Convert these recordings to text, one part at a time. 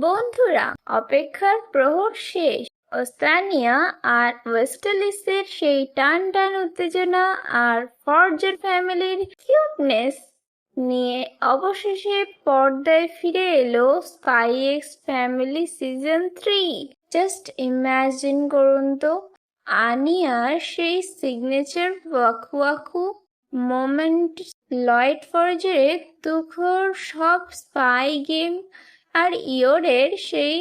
বন্ধুরা, অপেক্ষার প্রহর শেষ। ওস্তানিয়া আর ওয়েস্টালিসের সেই টান টান উত্তেজনা আর ফর্জের ফ্যামিলির কিউটনেস নিয়ে অবশেষে পর্দায় ফিরে এলো spy x family season 3। Just imagine করুন তো, আনিয়ার সেই সিগনেচার ওয়াকু মোমেন্ট, লয়েড ফর্জের তুখোর সব স্পাই গেম, আর ইয়োরের সেই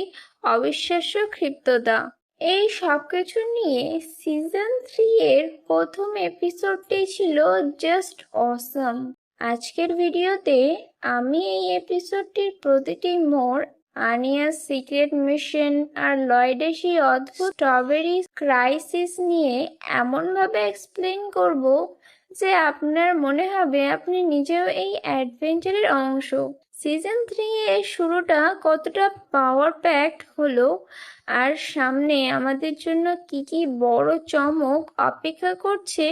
অবিশ্বাস্য ক্ষিপ্রতা। এই সবকিছু নিয়ে সিজন 3 এর প্রথম এপিসোডটি ছিল জাস্ট অসম। আজকের ভিডিওতে আমি এই এপিসোডটির প্রতিটি মোড়, আনিয়ার সিক্রেট মিশন আর লয়েডের সেই অদ্ভুত স্ট্রবেরি ক্রাইসিস নিয়ে এমনভাবে এক্সপ্লেন করব যে আপনার মনে হবে আপনি নিজেও এই অ্যাডভেঞ্চারের অংশ। সিজন 3 এর শুরুটা কতটা পাওয়ার প্যাকড হলো, আর সামনে আমাদের জন্য কি কি বড় চমক অপেক্ষা করছে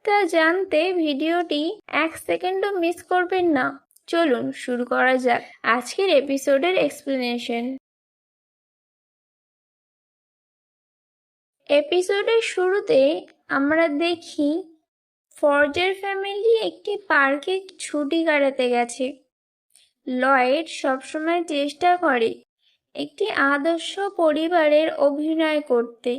তা জানতে ভিডিওটি 1 সেকেন্ডও মিস করবেন না। চলুন শুরু করা যাক আজকের এপিসোডের এক্সপ্লেনেশন। এপিসোডের শুরুতে আমরা দেখি ফর্জের ফ্যামিলি একটি পার্কে ছুটি কাটাতে গেছে। লয়েড সবসময় চেষ্টা করে একটি আদর্শ পরিবারের অভিনয় করতে,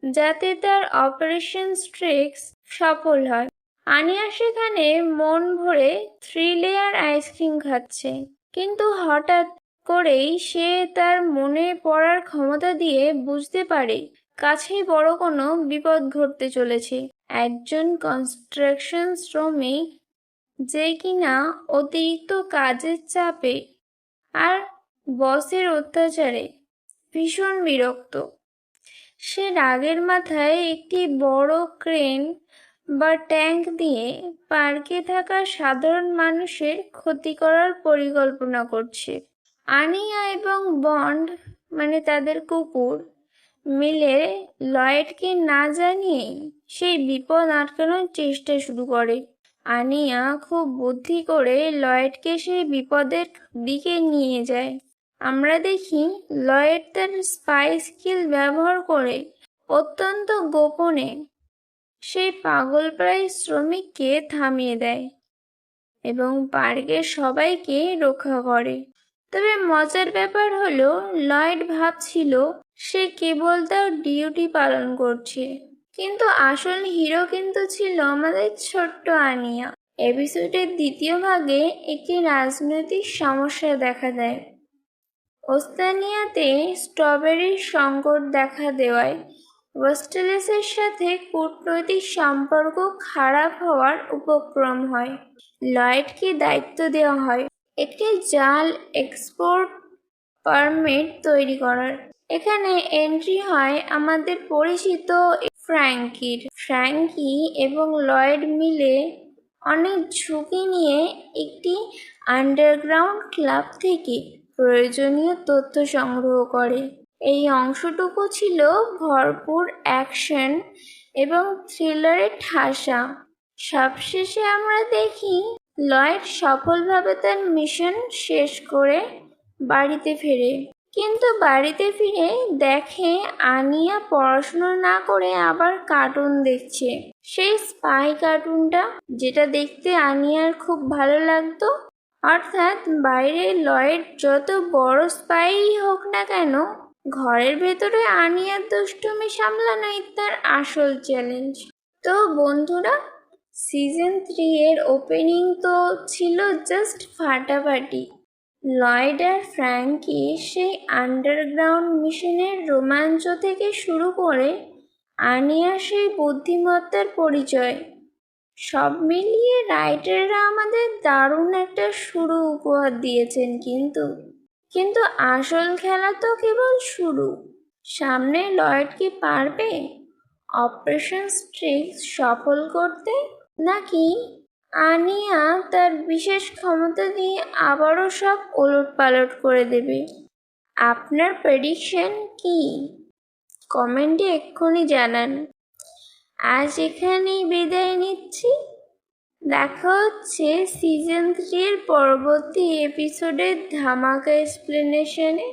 যাতে তার অপারেশন স্ট্রিক্স সফল হয়। আনিয়া সেখানে মন ভরে 3 লেয়ার আইসক্রিম খাচ্ছে, কিন্তু হঠাৎ করেই সে তার মনে পড়ার ক্ষমতা দিয়ে বুঝতে পারে কাছেই বড় কোনো বিপদ ঘটতে চলেছে। একজন কনস্ট্রাকশন শ্রমিক, যে কিনা অতিরিক্ত কাজের চাপে আর বসের অত্যাচারে ভীষণ বিরক্ত, সে রাগের মাথায় একটি বড় ক্রেন বা ট্যাঙ্ক দিয়ে পার্কে থাকা সাধারণ মানুষের ক্ষতি করার পরিকল্পনা করছে। আনিয়া এবং বন্ড, মানে তাদের কুকুর, মিলে লয়েডকে না জানিয়েই সেই বিপদ আটকানোর চেষ্টা শুরু করে। আনিয়া খুব বুদ্ধি করে লয়েডকে সেই বিপদের দিকে নিয়ে যায়। আমরা দেখি লয়েড তার স্পাই স্কিল ব্যবহার করে অত্যন্ত গোপনে সেই পাগলপ্রায় শ্রমিককে থামিয়ে দেয় এবং পার্কের সবাইকে রক্ষা করে। তবে মজার ব্যাপার হলো, লয়েড ভাবছিল সে কেবল তার ডিউটি পালন করছে, কিন্তু আসল হিরো কিন্তু ছিল আমাদের ছোট্ট আনিয়া। এপিসোডের দ্বিতীয় ভাগে একটি রাজনৈতিক সমস্যা দেখা দেয়। ওস্তানিয়াতে স্ট্রবেরির সংকট দেখা দেওয়ায় ওয়েস্টালিসের সাথে কূটনৈতিক সম্পর্ক খারাপ হওয়ার উপক্রম হয়। লয়েডকে দায়িত্ব দেওয়া হয় একটি জাল এক্সপোর্ট পারমিট তৈরি করার। এখানে এন্ট্রি হয় আমাদের পরিচিত ফ্র্যাঙ্কি এবং লয়েড মিলে অনেক ঝুঁকি নিয়ে একটি আন্ডারগ্রাউন্ড ক্লাব থেকে প্রয়োজনীয় তথ্য সংগ্রহ করে। এই অংশটুকু ছিল ভরপুর অ্যাকশন এবং থ্রিলারের ঠাসা। সবশেষে আমরা দেখি লয়েড সফলভাবে তার মিশন শেষ করে বাড়িতে ফেরে, কিন্তু বাড়িতে ফিরে দেখে আনিয়া পড়াশোনা না করে আবার কার্টুন দেখছে। সেই স্পাই কার্টুনটা যেটা দেখতে আনিয়ার খুব ভালো লাগতো। অর্থাৎ বাইরে লয়েড যত বড় স্পাই হোক না কেন, ঘরের ভেতরে আনিয়ার দুষ্টুমি সামলানোই তার আসল চ্যালেঞ্জ। তো বন্ধুরা, সিজন 3 এর ওপেনিং তো ছিল জাস্ট ফাটাফাটি। লয়েড আর ফ্র্যাঙ্কি সেই আন্ডারগ্রাউন্ড মিশনের রোমাঞ্চ থেকে শুরু করে আনিয়ার সেই বুদ্ধিমত্তার পরিচয়, সব মিলিয়ে রাইটাররা আমাদের দারুণ একটা শুরু উপহার দিয়েছেন। কিন্তু আসল খেলা তো কেবল শুরু। সামনে লয়েড কি পারবে অপারেশন স্ট্রিক্স সফল করতে, নাকি আনিয়া তার বিশেষ ক্ষমতা দিয়ে আবারও সব ওলটপালট করে দেবে? আপনার প্রেডিকশন কি? কমেন্টে এক্ষুনি জানান। আজ এখানেই বিদায় নিচ্ছি। দেখা হচ্ছে সিজন 3 এর পরবর্তী এপিসোডের ধামাকা এক্সপ্লেনেশনে।